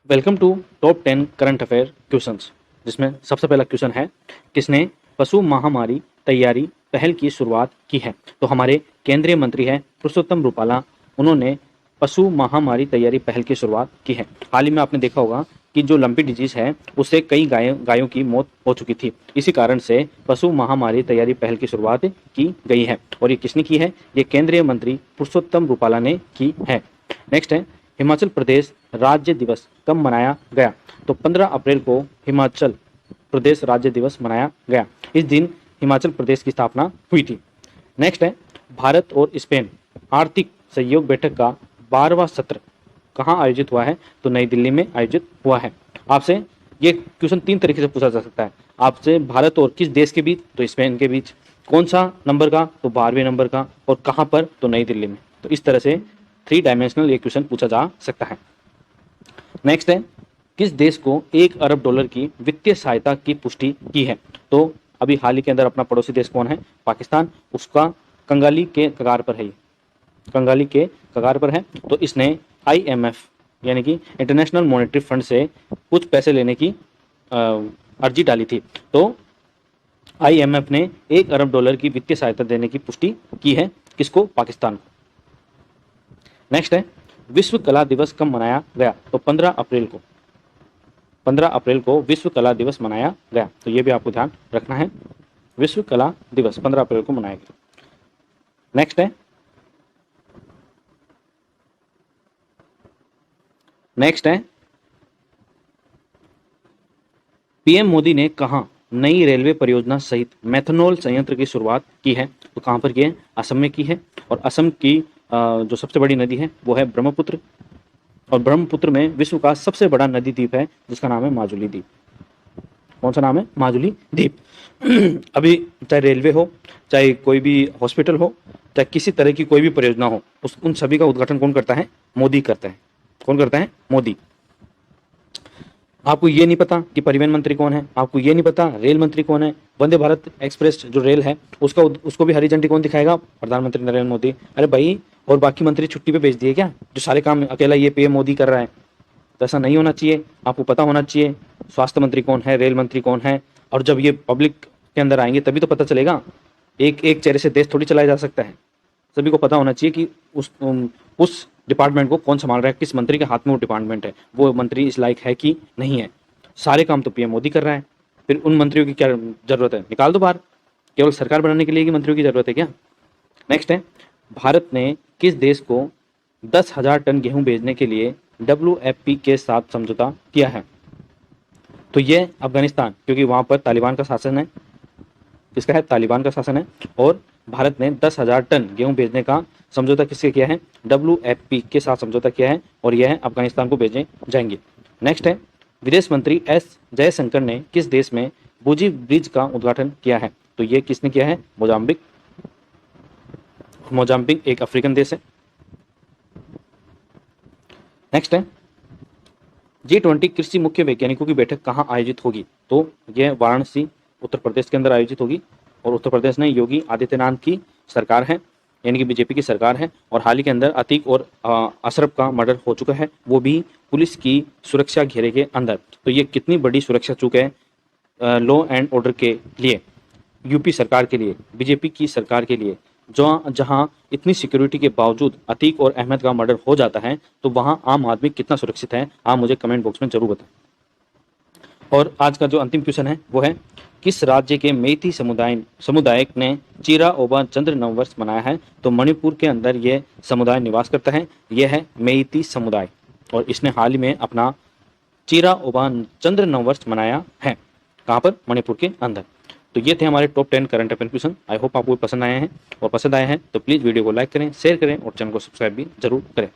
Welcome to top 10 current affair questions, जिसमें सबसे पहला क्वेश्चन है, किसने पशु महामारी तैयारी पहल की शुरुआत की है? तो हमारे केंद्रीय मंत्री हैं पुरुषोत्तम रूपाला, उन्होंने पशु महामारी तैयारी पहल की शुरुआत की है। हाल ही में आपने देखा होगा कि जो लंपी डिजीज है उससे कई गायों की मौत हो चुकी थी। इसी कारण से पशु महामारी तैयारी पहल की शुरुआत की गई है। और ये किसने की है? ये केंद्रीय मंत्री पुरुषोत्तम रूपाला ने की है। नेक्स्ट है, हिमाचल प्रदेश राज्य दिवस कब मनाया गया? तो 15 अप्रैल को हिमाचल प्रदेश राज्य दिवस मनाया गया। इस दिन हिमाचल प्रदेश की स्थापना हुई थी। नेक्स्ट है, भारत और स्पेन आर्थिक सहयोग बैठक का 12वां सत्र कहाँ आयोजित हुआ है? तो नई दिल्ली में आयोजित हुआ है। आपसे ये क्वेश्चन 3 तरीके से पूछा जा सकता है। आपसे भारत और किस देश के बीच? तो स्पेन के बीच। कौन सा नंबर का? तो 12वें नंबर का। और कहाँ पर? तो नई दिल्ली में। तो इस तरह से 3 डायमेंशनल ये क्वेश्चन पूछा जा सकता है। नेक्स्ट है, किस देश को 1 अरब डॉलर की वित्तीय सहायता की पुष्टि की है? तो अभी हाल ही के अंदर अपना पड़ोसी देश कौन है? पाकिस्तान। उसका कंगाली के कगार पर है, कंगाली के कगार पर है। तो इसने IMF यानी कि इंटरनेशनल मॉनेटरी फंड से कुछ पैसे लेने की अर्जी डाली थी। तो IMF ने 1 अरब डॉलर की वित्तीय सहायता देने की पुष्टि की है। किसको? पाकिस्तान को। नेक्स्ट है, विश्व कला दिवस कब मनाया गया? तो 15 अप्रैल को। 15 अप्रैल को विश्व कला दिवस मनाया गया। तो ये भी आपको ध्यान रखना है, विश्व कला दिवस 15 अप्रैल को मनाया गया। नेक्स्ट है, PM मोदी ने कहा नई रेलवे परियोजना सहित मेथनॉल संयंत्र की शुरुआत की है? तो कहां पर की है? असम में की है। और असम की जो सबसे बड़ी नदी है वो है ब्रह्मपुत्र। और ब्रह्मपुत्र में विश्व का सबसे बड़ा नदी द्वीप है जिसका नाम है माजुली द्वीप। कौन सा नाम है? माजुली द्वीप। अभी चाहे रेलवे हो, चाहे कोई भी हॉस्पिटल हो, चाहे किसी तरह की कोई भी परियोजना हो, उन सभी का उद्घाटन कौन करता है? मोदी करता है। कौन करता है? मोदी। आपको ये नहीं पता कि परिवहन मंत्री कौन है? आपको ये नहीं पता रेल मंत्री कौन है? वंदे भारत एक्सप्रेस जो रेल है उसको भी हरी झंडी कौन दिखाएगा? प्रधानमंत्री नरेंद्र मोदी। अरे भाई, और बाकी मंत्री छुट्टी पे भेज दिए क्या, जो सारे काम अकेला ये PM मोदी कर रहा है? तो ऐसा नहीं होना चाहिए। आपको पता होना चाहिए स्वास्थ्य मंत्री कौन है, रेल मंत्री कौन है। और जब ये पब्लिक के अंदर आएंगे तभी तो पता चलेगा। एक एक चेहरे से देश थोड़ी चलाया जा सकता है। सभी को पता होना चाहिए कि उस डिपार्टमेंट को कौन संभाल रहा है, किस मंत्री के हाथ में वो डिपार्टमेंट है, वो मंत्री इस लायक है कि नहीं है। सारे काम तो PM मोदी कर रहा है। फिर उन मंत्रियों की क्या जरूरत है? निकाल दो बाहर। केवल सरकार बनाने के लिए कि मंत्रियों की जरूरत है क्या? नेक्स्ट है, भारत ने किस देश को 10,000 टन गेहूं भेजने के लिए WFP के साथ समझौता किया है? तो ये अफगानिस्तान, क्योंकि वहां पर तालिबान का शासन है। किसका है? तालिबान का शासन है। और भारत ने 10,000 टन गेहूं भेजने का समझौता किससे किया है? WFP के साथ समझौता किया है। और यह अफगानिस्तान को भेजे जाएंगे। नेक्स्ट है, विदेश मंत्री S जयशंकर ने किस देश में बुजी ब्रिज का उद्घाटन किया है? तो ये किसने किया है? मोजाम्बिक। मोजाम्बिक एक अफ्रीकन देश है। नेक्स्ट है, G20 कृषि मुख्य वैज्ञानिकों की बैठक कहाँ आयोजित होगी? तो यह वाराणसी उत्तर प्रदेश के अंदर आयोजित होगी। और उत्तर प्रदेश में योगी आदित्यनाथ की सरकार है, यानी कि BJP की सरकार है। और हाल ही के अंदर अतीक और अशरफ का मर्डर हो चुका है, वो भी पुलिस की सुरक्षा घेरे के अंदर। तो ये कितनी बड़ी सुरक्षा चूक है लॉ एंड ऑर्डर के लिए, यूपी सरकार के लिए, BJP की सरकार के लिए। जो जहां इतनी सिक्योरिटी के बावजूद अतीक और अहमद का मर्डर हो जाता है, तो वहां आम आदमी कितना सुरक्षित है? आप मुझे कमेंट बॉक्स में जरूर बताएं। और आज का जो अंतिम क्वेश्चन है वो है, किस राज्य के मेइती समुदाय ने चिरा ओबा चंद्र नववर्ष मनाया है? तो मणिपुर के अंदर यह समुदाय निवास करता है। यह है मेइती समुदाय। और इसने हाल ही में अपना चिरा ओबा चंद्र नववर्ष मनाया है। कहाँ पर? मणिपुर के अंदर। तो ये थे हमारे top 10 current affair question. I hope आपको पसंद आए हैं। और पसंद आए हैं तो प्लीज़ वीडियो को लाइक करें, शेयर करें और चैनल को सब्सक्राइब भी जरूर करें।